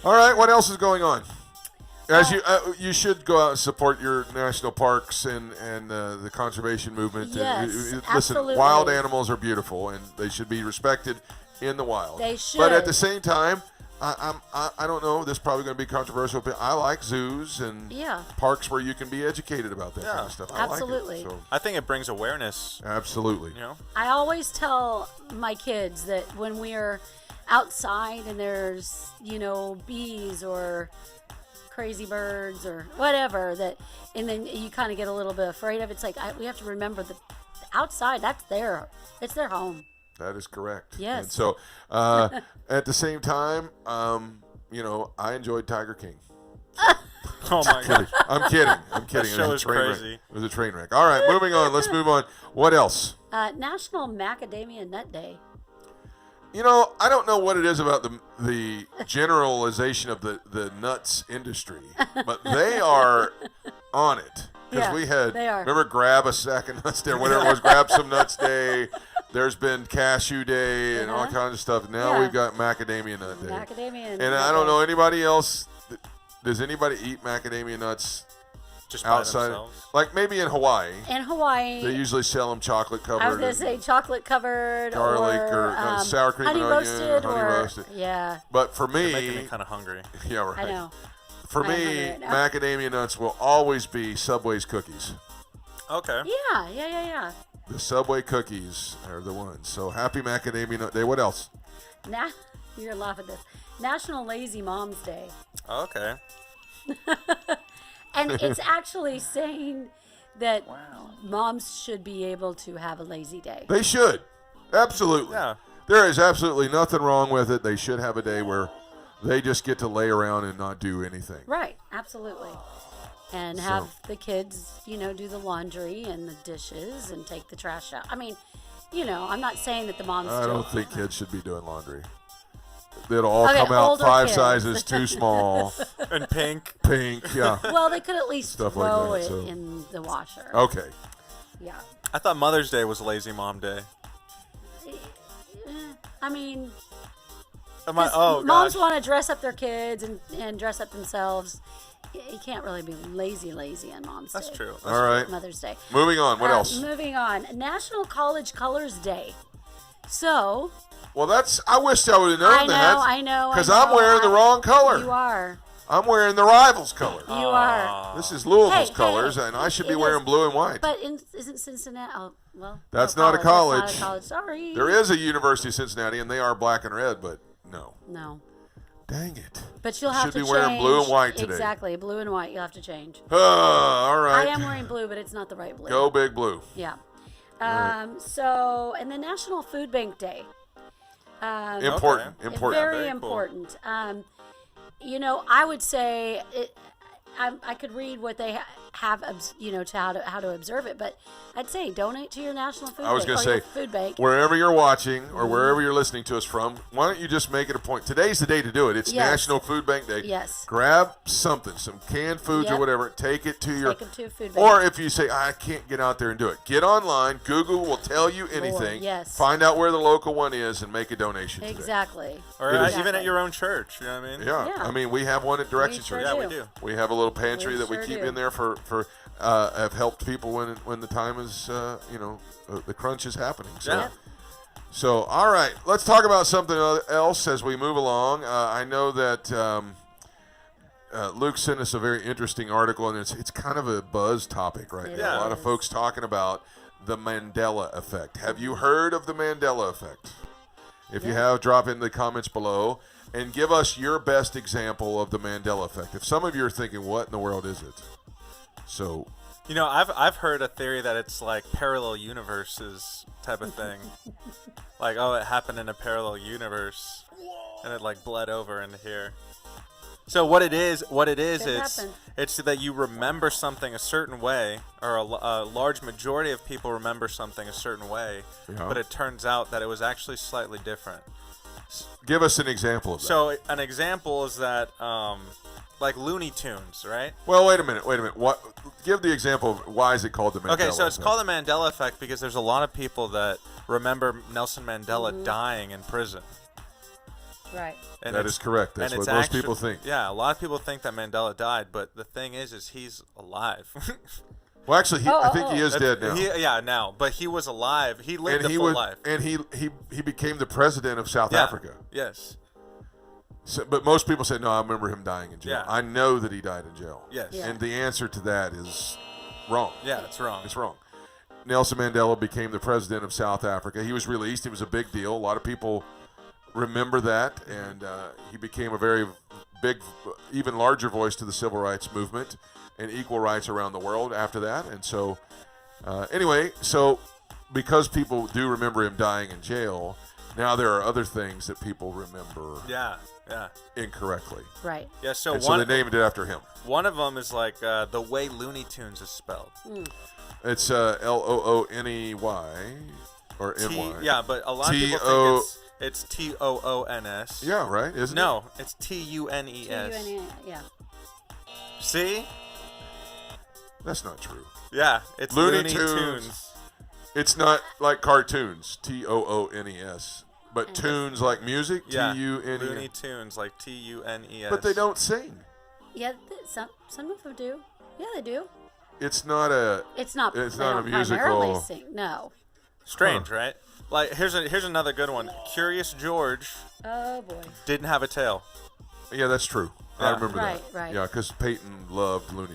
All right, what else is going on? As you should go out and support your national parks and the conservation movement. Yes, Listen, absolutely. wild animals are beautiful and they should be respected in the wild. They should. But at the same time, I don't know. This is probably going to be controversial, but I like zoos and parks where you can be educated about that kind of stuff. Absolutely. I like it, so. I think it brings awareness. Absolutely. You know? I always tell my kids that when we're outside and there's, bees or crazy birds or whatever, and then you kind of get a little bit afraid of it. It's like we have to remember that outside, it's their home. That is correct. Yes. And so, at the same time, I enjoyed Tiger King. Oh my God! I'm kidding. That show is crazy. It was a train wreck. All right, moving on. Let's move on. What else? National Macadamia Nut Day. I don't know what it is about the generalization of the nuts industry, but they are on it. Because they are. Remember Grab a Sack of Nuts Day, or whatever it was, Grab Some Nuts Day. There's been Cashew Day and all kinds of stuff. Now we've got Macadamia Nut Day. Macadamia and I don't know anybody else. Does anybody eat macadamia nuts just outside? Like maybe in Hawaii. In Hawaii. They usually sell them chocolate covered. I was going to say chocolate covered. Garlic or sour cream and onion. Honey roasted. Yeah. But for me. You're making me kind of hungry. Yeah, right. I know. For me, macadamia nuts will always be Subway's cookies. Okay. Yeah. The Subway cookies are the ones. So happy Macadamia Nut Day. What else? You're laughing at this. National Lazy Moms Day. Okay. And it's actually saying that moms should be able to have a lazy day. They should. Absolutely. Yeah. There is absolutely nothing wrong with it. They should have a day where they just get to lay around and not do anything. Right. Absolutely. And have the kids, do the laundry and the dishes and take the trash out. I mean, I'm not saying that the moms I don't think kids should be doing laundry. It'll all come out older 5 kids. sizes too small. And pink. Pink, yeah. Well, they could at least Stuff throw like that, it in the washer. Okay. Yeah. I thought Mother's Day was Lazy Mom Day. I mean, gosh. moms want to dress up their kids and dress up themselves. You can't really be lazy on Mom's Day. That's true. All right. Mother's Day. Moving on. What else? Moving on. National College Colors Day. So. Well, I wish I would have known that. I know. Because I'm wearing the wrong color. You are. I'm wearing the rival's color. You are. This is Louisville's colors, and I should be wearing blue and white. But isn't Cincinnati? Oh, well. That's not a college. That's not a college. Sorry. There is a University of Cincinnati, and they are black and red, but no. No. Dang it. But you'll have to change. Should be wearing blue and white today. Exactly. Blue and white. You'll have to change. All right. I am wearing blue, but it's not the right blue. Go Big Blue. Yeah. So, and the National Food Bank Day. Important. Very important. I would say I could read what they have, to how to observe it, but I'd say donate to your National Food Bank. I was going to say, Food Bank. Wherever you're watching or wherever you're listening to us from, why don't you just make it a point? Today's the day to do it. It's National Food Bank Day. Yes. Grab something, some canned foods or whatever, take it to your... Take them to a food bank. Or if you say, I can't get out there and do it, get online. Google will tell you anything. Yes. Find out where the local one is and make a donation today. Exactly. Or even at your own church, you know what I mean? Yeah. I mean, we have one at Direction Church. Yeah, we do. We have a little pantry that we keep in there for have helped people when the time is the crunch is happening. So all right, let's talk about something else as we move along. I know that Luke sent us a very interesting article, and it's kind of a buzz topic right now. A lot of folks talking about the Mandela effect. Have you heard of the Mandela effect? If you have, drop in the comments below and give us your best example of the Mandela effect. If some of you are thinking, what in the world is it? So, I've heard a theory that it's like parallel universes type of thing. Like, it happened in a parallel universe, and it like bled over into here. So what it is, it's that you remember something a certain way, or a large majority of people remember something a certain way, but it turns out that it was actually slightly different. Give us an example of that. So an example is that, like Looney Tunes, right? Well, wait a minute. What? Give the example of why is it called the Mandela effect? Okay, so it's called the Mandela effect because there's a lot of people that remember Nelson Mandela dying in prison. Right. And That is correct. That's what most people think. Yeah, a lot of people think that Mandela died, but the thing is he's alive. Well, actually, I think he is dead now. Now. But he was alive. He lived a full life. And he became the president of South Africa. Yes. So, but most people say, no, I remember him dying in jail. Yeah. I know that he died in jail. Yes. Yeah. And the answer to that is wrong. Yeah, it's wrong. It's wrong. Nelson Mandela became the president of South Africa. He was released. It was a big deal. A lot of people remember that. And he became a very big, even larger voice to the civil rights movement and equal rights around the world after that. And so, anyway, because people do remember him dying in jail, now there are other things that people remember incorrectly. Right. Yeah, so they named it after him. One of them is like the way Looney Tunes is spelled. It's Looney or NY. Yeah, but a lot of people think it's Toons. Yeah, right? Isn't it? No, it's Tunes. Yeah. See? That's not true. Yeah, it's Looney Tunes. It's not like cartoons, Toones, but tunes like music, Yeah, Tune. Looney Tunes, like Tunes. But they don't sing. Yeah, some of them do. Yeah, they do. It's not a. It's not a musical. primarily sing. No. Strange, right? Like here's another good one. Curious George. Oh boy. Didn't have a tail. Yeah, that's true. I remember that. Right. Yeah, because Peyton loved Looney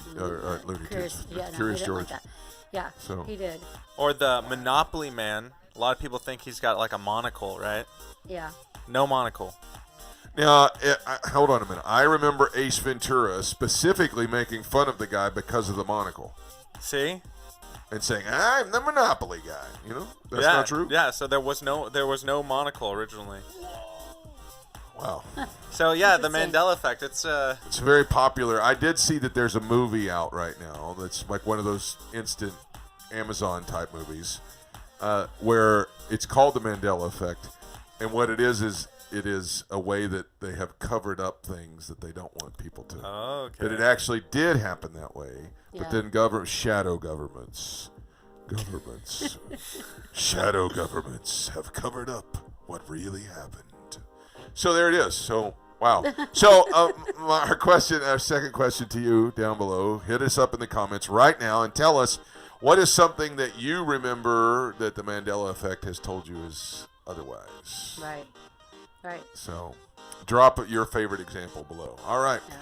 Curious, Tunes. he Curious didn't George. like that. Yeah, So- he did. Or the Monopoly Man. A lot of people think he's got like a monocle, right? Yeah. No monocle. Now, hold on a minute. I remember Ace Ventura specifically making fun of the guy because of the monocle See? and saying, "I'm the Monopoly guy." You know, that's not true. Yeah, so there was no monocle originally. Wow. So yeah, the Interesting. Mandela effect. It's It's very popular. I did see that there's a movie out right now that's like one of those instant Amazon type movies where it's called the Mandela effect, and what it is it is a way that they have covered up things that they don't want people to. okay. That it actually did happen that way, but Yeah. then shadow governments, shadow governments have covered up what really happened. So there it is. So wow. So our second question to you down below. Hit us up in the comments right now and tell us what is something that you remember that the Mandela effect has told you is otherwise. Right. So drop your favorite example below. All right. Yeah.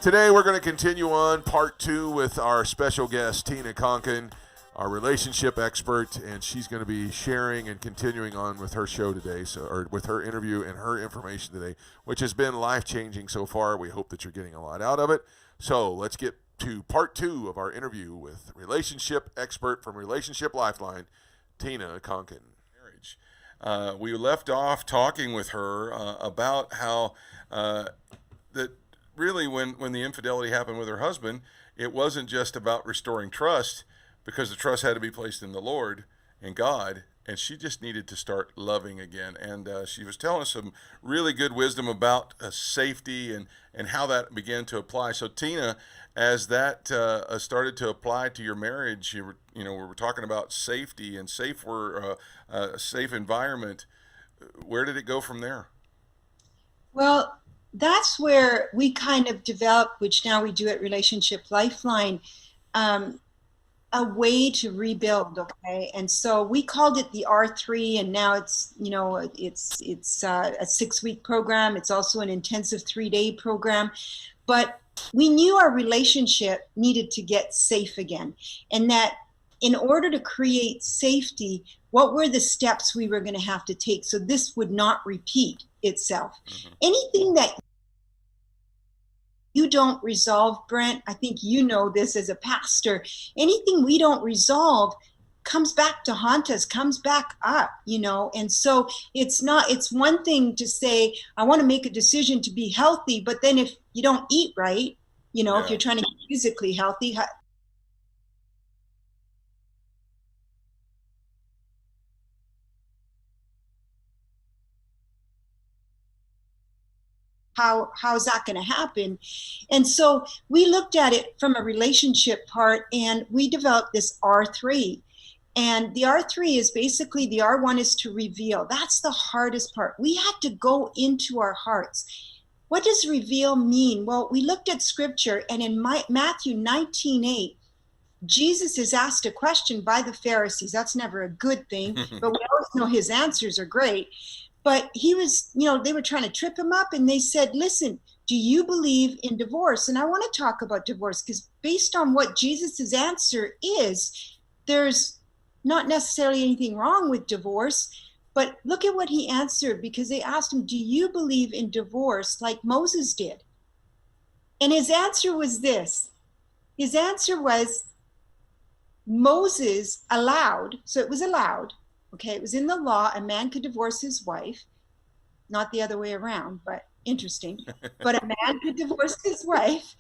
Today we're going to continue on part 2 with our special guest, Tina Konkin, our relationship expert, and she's going to be sharing and continuing on with her show today, or with her interview and her information today, which has been life-changing so far. We hope that you're getting a lot out of it. So let's get to part 2 of our interview with relationship expert from Relationship Lifeline, Tina Konkin. Marriage. We left off talking with her about how that really when the infidelity happened with her husband, it wasn't just about restoring trust, because the trust had to be placed in the Lord and God, and she just needed to start loving again. And she was telling us some really good wisdom about safety and how that began to apply. So Tina, as that started to apply to your marriage, we were talking about safety and safe environment. Where did it go from there? Well, that's where we kind of developed, which now we do at Relationship Lifeline, a way to rebuild. Okay, and so we called it the R3, and now it's a 6-week program. It's also an intensive 3-day program, but we knew our relationship needed to get safe again, and that in order to create safety, what were the steps we were going to have to take so this would not repeat itself? Mm-hmm. Anything that you don't resolve, Brent, I think you know this as a pastor, anything we don't resolve comes back to haunt us, comes back up, and so it's one thing to say, I want to make a decision to be healthy, but then if you don't eat right, if you're trying to get physically healthy, how's that going to happen? And so we looked at it from a relationship part, and we developed this R3. And the R3 is basically, the R1 is to reveal. That's the hardest part. We had to go into our hearts. What does reveal mean? Well, we looked at scripture, and in Matthew 19:8, Jesus is asked a question by the Pharisees. That's never a good thing, but we always know his answers are great. But he was, they were trying to trip him up, and they said, listen, do you believe in divorce? And I want to talk about divorce because based on what Jesus's answer is, there's not necessarily anything wrong with divorce. But look at what he answered, because they asked him, do you believe in divorce like Moses did? And his answer was this. His answer was, Moses allowed, so it was allowed, okay, it was in the law, a man could divorce his wife, not the other way around, but interesting, but a man could divorce his wife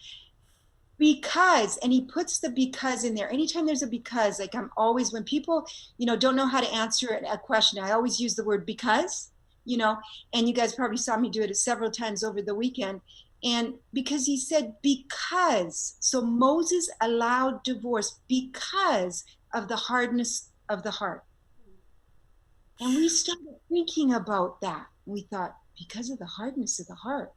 because, and he puts the because in there. Anytime there's a because, like I'm always, when people, don't know how to answer a question, I always use the word because, and you guys probably saw me do it several times over the weekend. And because he said, because, so Moses allowed divorce because of the hardness of the heart. And we started thinking about that. We thought, because of the hardness of the heart.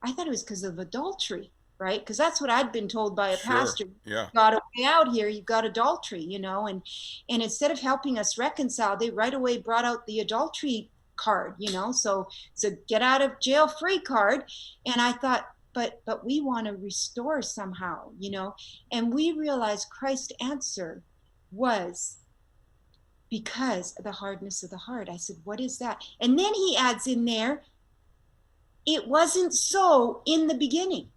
I thought it was because of adultery, right? Because that's what I'd been told by a pastor. Yeah. You've got a way out here, you've got adultery, and instead of helping us reconcile, they right away brought out the adultery card, so it's a get out of jail free card. And I thought, but we want to restore somehow, and we realized Christ's answer was because of the hardness of the heart. I said, what is that? And then he adds in there, it wasn't so in the beginning.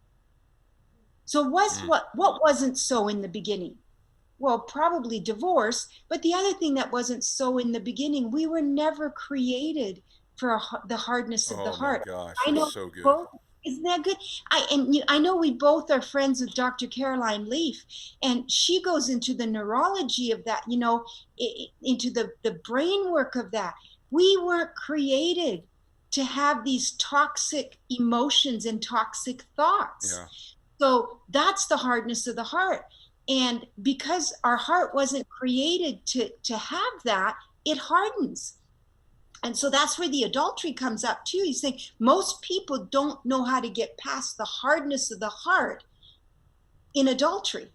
So what wasn't so in the beginning? Well, probably divorce. But the other thing that wasn't so in the beginning, we were never created for the hardness of the heart. Oh my gosh, I know, so good. Isn't that good? I know we both are friends with Dr. Caroline Leaf, and she goes into the neurology of that, into the brain work of that. We weren't created to have these toxic emotions and toxic thoughts. Yeah. So that's the hardness of the heart. And because our heart wasn't created to have that, it hardens. And so that's where the adultery comes up too. He's saying most people don't know how to get past the hardness of the heart in adultery.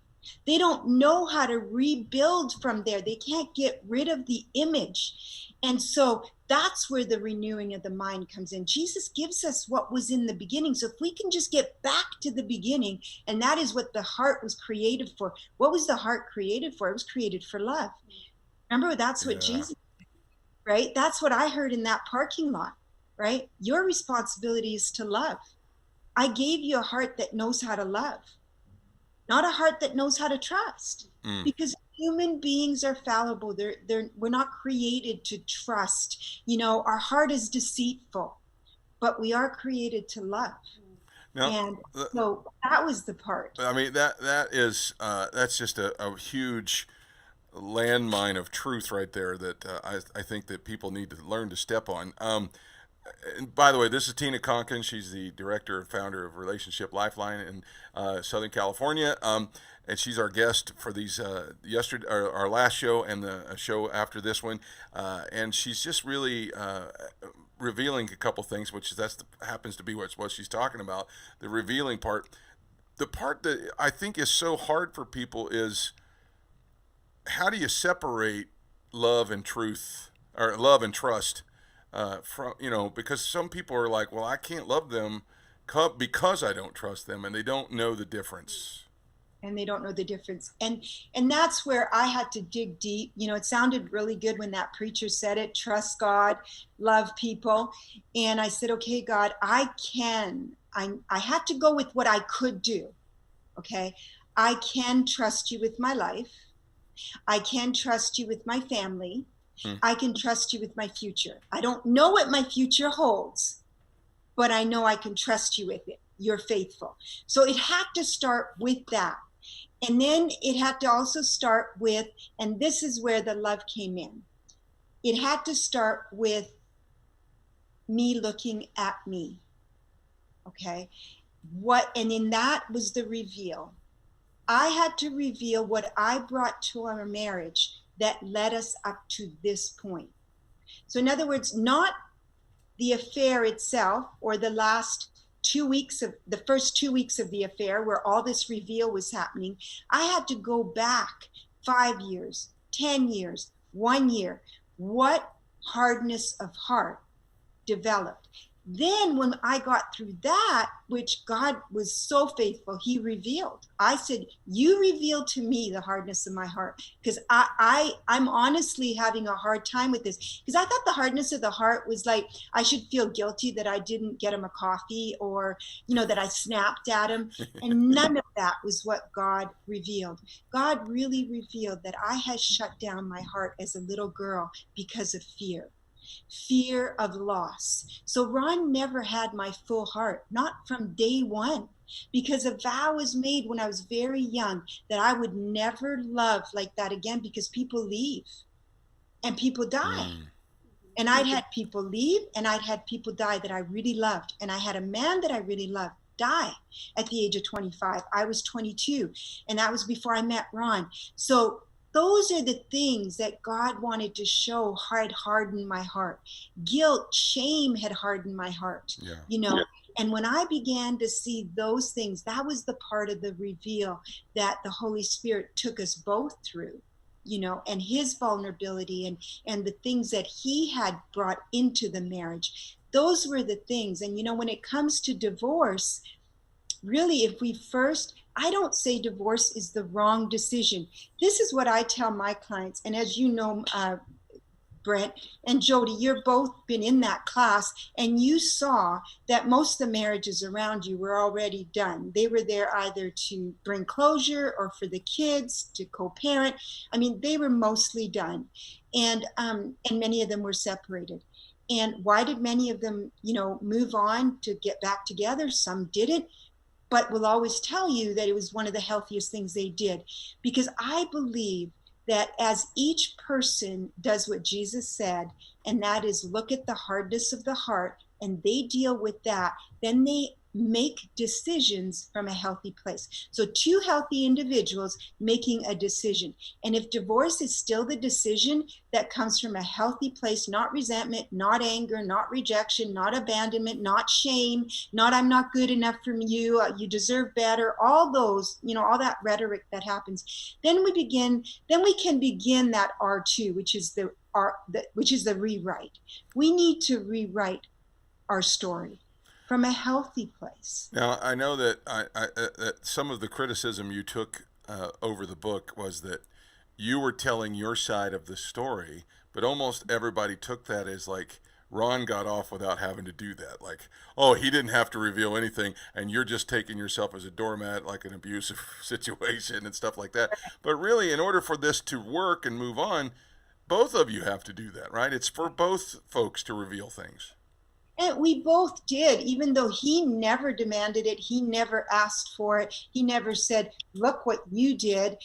They don't know how to rebuild from there. They can't get rid of the image. And so that's where the renewing of the mind comes in. Jesus gives us what was in the beginning. So if we can just get back to the beginning, and that is what the heart was created for. What was the heart created for? It was created for love. Remember, that's what Jesus, right? That's what I heard in that parking lot, right? Your responsibility is to love. I gave you a heart that knows how to love, not a heart that knows how to trust. Because human beings are fallible. We're not created to trust. Our heart is deceitful, but we are created to love. Now, and so that was the part. I mean, that's just a huge landmine of truth right there that I think that people need to learn to step on. And by the way, this is Tina Konkin. She's the director and founder of Relationship Lifeline in Southern California. And she's our guest for these our last show and the show after this one. And she's just really revealing a couple things, which happens to be what she's talking about. The revealing part. The part that I think is so hard for people is, how do you separate love and truth, or love and trust, from, because some people are like, well, I can't love them because I don't trust them, and they don't know the difference. And they don't know the difference. And that's where I had to dig deep. It sounded really good when that preacher said it, trust God, love people. And I said, okay, God, I had to go with what I could do. Okay. I can trust you with my life. I can trust you with my family. I can trust you with my future. I don't know what my future holds, but I know I can trust you with it. You're faithful. So it had to start with that. And then it had to also start with, and this is where the love came in. It had to start with me looking at me. Okay. And in that was the reveal. I had to reveal what I brought to our marriage that led us up to this point. So in other words, not the affair itself or the first 2 weeks of the affair where all this reveal was happening. I had to go back 5 years, 10 years, 1 year. What hardness of heart developed? Then when I got through that, which God was so faithful, he revealed. I said, you revealed to me the hardness of my heart, because I'm honestly having a hard time with this, because I thought the hardness of the heart was like, I should feel guilty that I didn't get him a coffee, or, that I snapped at him. And none of that was what God revealed. God really revealed that I had shut down my heart as a little girl because of fear of loss. So Ron never had my full heart, not from day one, because a vow was made when I was very young that I would never love like that again, because people leave and people die. And I'd had people leave and I'd had people die that I really loved. And I had a man that I really loved die at the age of 25. I was 22, and that was before I met Ron. So those are the things that God wanted to show had hardened my heart. Guilt, shame had hardened my heart, And when I began to see those things, that was the part of the reveal that the Holy Spirit took us both through, and his vulnerability and the things that he had brought into the marriage. Those were the things. And, when it comes to divorce, really, I don't say divorce is the wrong decision. This is what I tell my clients. And as you know, Brent and Jody, you've both been in that class, and you saw that most of the marriages around you were already done. They were there either to bring closure or for the kids to co-parent. I mean, they were mostly done. And many of them were separated. And why did many of them, move on to get back together? Some didn't. But will always tell you that it was one of the healthiest things they did. Because I believe that as each person does what Jesus said, and that is look at the hardness of the heart, and they deal with that, then they make decisions from a healthy place. So two healthy individuals making a decision. And if divorce is still the decision that comes from a healthy place, not resentment, not anger, not rejection, not abandonment, not shame, not I'm not good enough for you, you deserve better, all those, all that rhetoric that happens, then we can begin that R2, which is the rewrite. We need to rewrite our story from a healthy place. Now, I know that that some of the criticism you took over the book was that you were telling your side of the story, but almost everybody took that as like Ron got off without having to do that. Like, oh, he didn't have to reveal anything, and you're just taking yourself as a doormat, like an abusive situation and stuff like that. But really, in order for this to work and move on, both of you have to do that, right? It's for both folks to reveal things. And we both did, even though he never demanded it. He never asked for it. He never said, look what you did,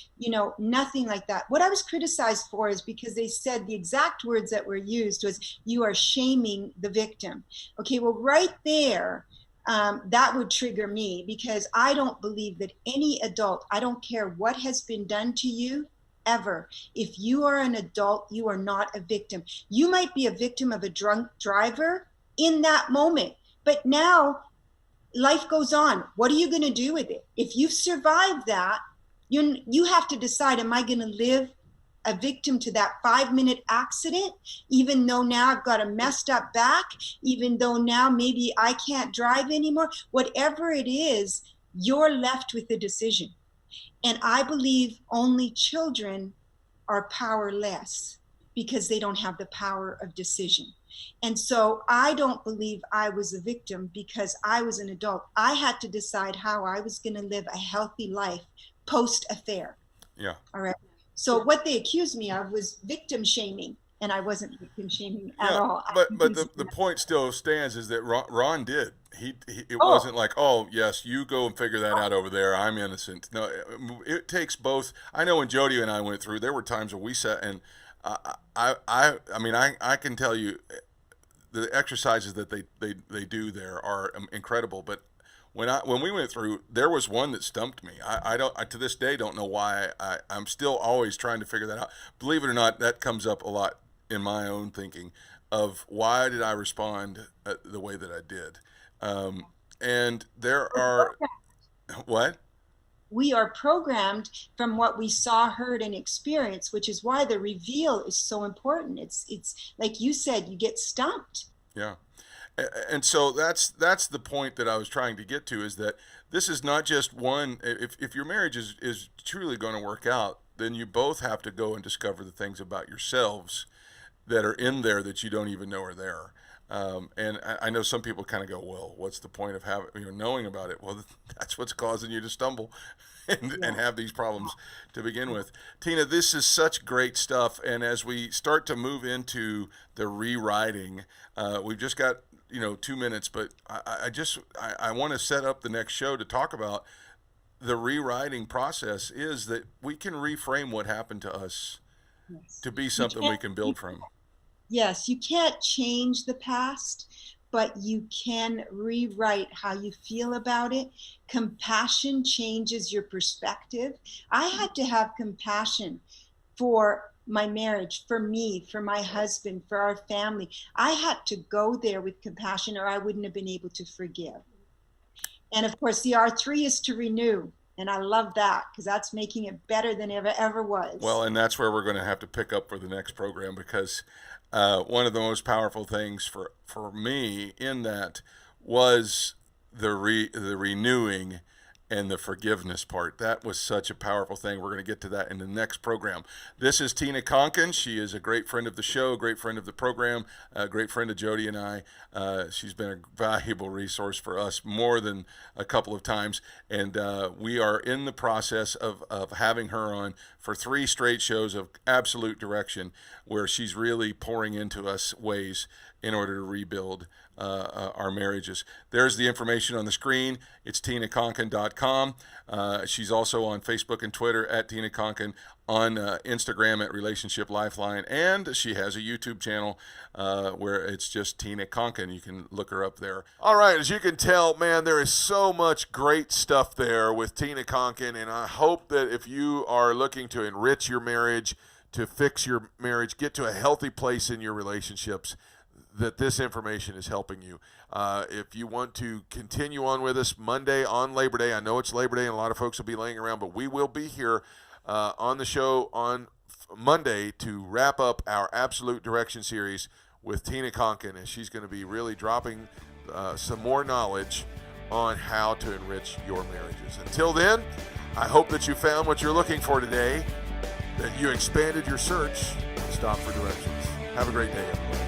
nothing like that. What I was criticized for is because they said the exact words that were used was, you are shaming the victim. Okay, well, right there, that would trigger me, because I don't believe that any adult, I don't care what has been done to you, ever. If you are an adult, you are not a victim. You might be a victim of a drunk driver in that moment, but now life goes on. What are you going to do with it? If you've survived that, you have to decide, am I going to live a victim to that 5-minute accident, even though now I've got a messed up back, even though now maybe I can't drive anymore? Whatever it is, you're left with the decision. And I believe only children are powerless because they don't have the power of decision. And so I don't believe I was a victim because I was an adult. I had to decide how I was going to live a healthy life post-affair. Yeah. All right. So what they accused me of was victim shaming, and I wasn't victim shaming at all. But the point still stands is that Ron did. It wasn't like, oh, yes, you go and figure that out over there. I'm innocent. No, it takes both. I know when Jody and I went through, there were times where we sat and I can tell you the exercises that they do there are incredible. But when we went through, there was one that stumped me. I to this day don't know why. I'm still always trying to figure that out. Believe it or not, that comes up a lot in my own thinking of why did I respond the way that I did. And there are what? We are programmed from what we saw, heard, and experienced, which is why the reveal is so important. It's like you said, you get stumped. Yeah. And so that's the point that I was trying to get to, is that this is not just one. If your marriage is truly going to work out, then you both have to go and discover the things about yourselves that are in there that you don't even know are there. And I know some people kind of go, well, what's the point of knowing about it? Well, that's what's causing you to stumble and have these problems to begin with. Tina, this is such great stuff. And as we start to move into the rewriting, we've just got 2 minutes, but I want to set up the next show to talk about the rewriting process. Is that we can reframe what happened to us to be something we can build from. Yes, you can't change the past, but you can rewrite how you feel about it. Compassion changes your perspective. I had to have compassion for my marriage, for me, for my husband, for our family. I had to go there with compassion, or I wouldn't have been able to forgive. And of course, the R3 is to renew. And I love that, because that's making it better than it ever was. Well, and that's where we're going to have to pick up for the next program, because one of the most powerful things for me in that was the renewing and the forgiveness part. That was such a powerful thing. We're going to get to that in the next program. This is Tina Konkin. She is a great friend of the show, great friend of the program, a great friend of Jody and I. She's been a valuable resource for us more than a couple of times. And we are in the process of having her on for 3 straight shows of absolute direction, where she's really pouring into us ways in order to rebuild our marriages. There's the information on the screen. It's tinakonkin.com. She's also on Facebook and Twitter at Tina Konkin, on Instagram at Relationship Lifeline, and she has a YouTube channel where it's just Tina Konkin. You can look her up there. All right, as you can tell, man, there is so much great stuff there with Tina Konkin, and I hope that if you are looking to enrich your marriage, to fix your marriage, get to a healthy place in your relationships, that this information is helping you. If you want to continue on with us Monday on Labor Day, I know it's Labor Day and a lot of folks will be laying around, but we will be here on the show on Monday to wrap up our Absolute Direction series with Tina Konkin, and she's going to be really dropping some more knowledge on how to enrich your marriages. Until then, I hope that you found what you're looking for today, that you expanded your search and stopped for directions. Have a great day, everyone.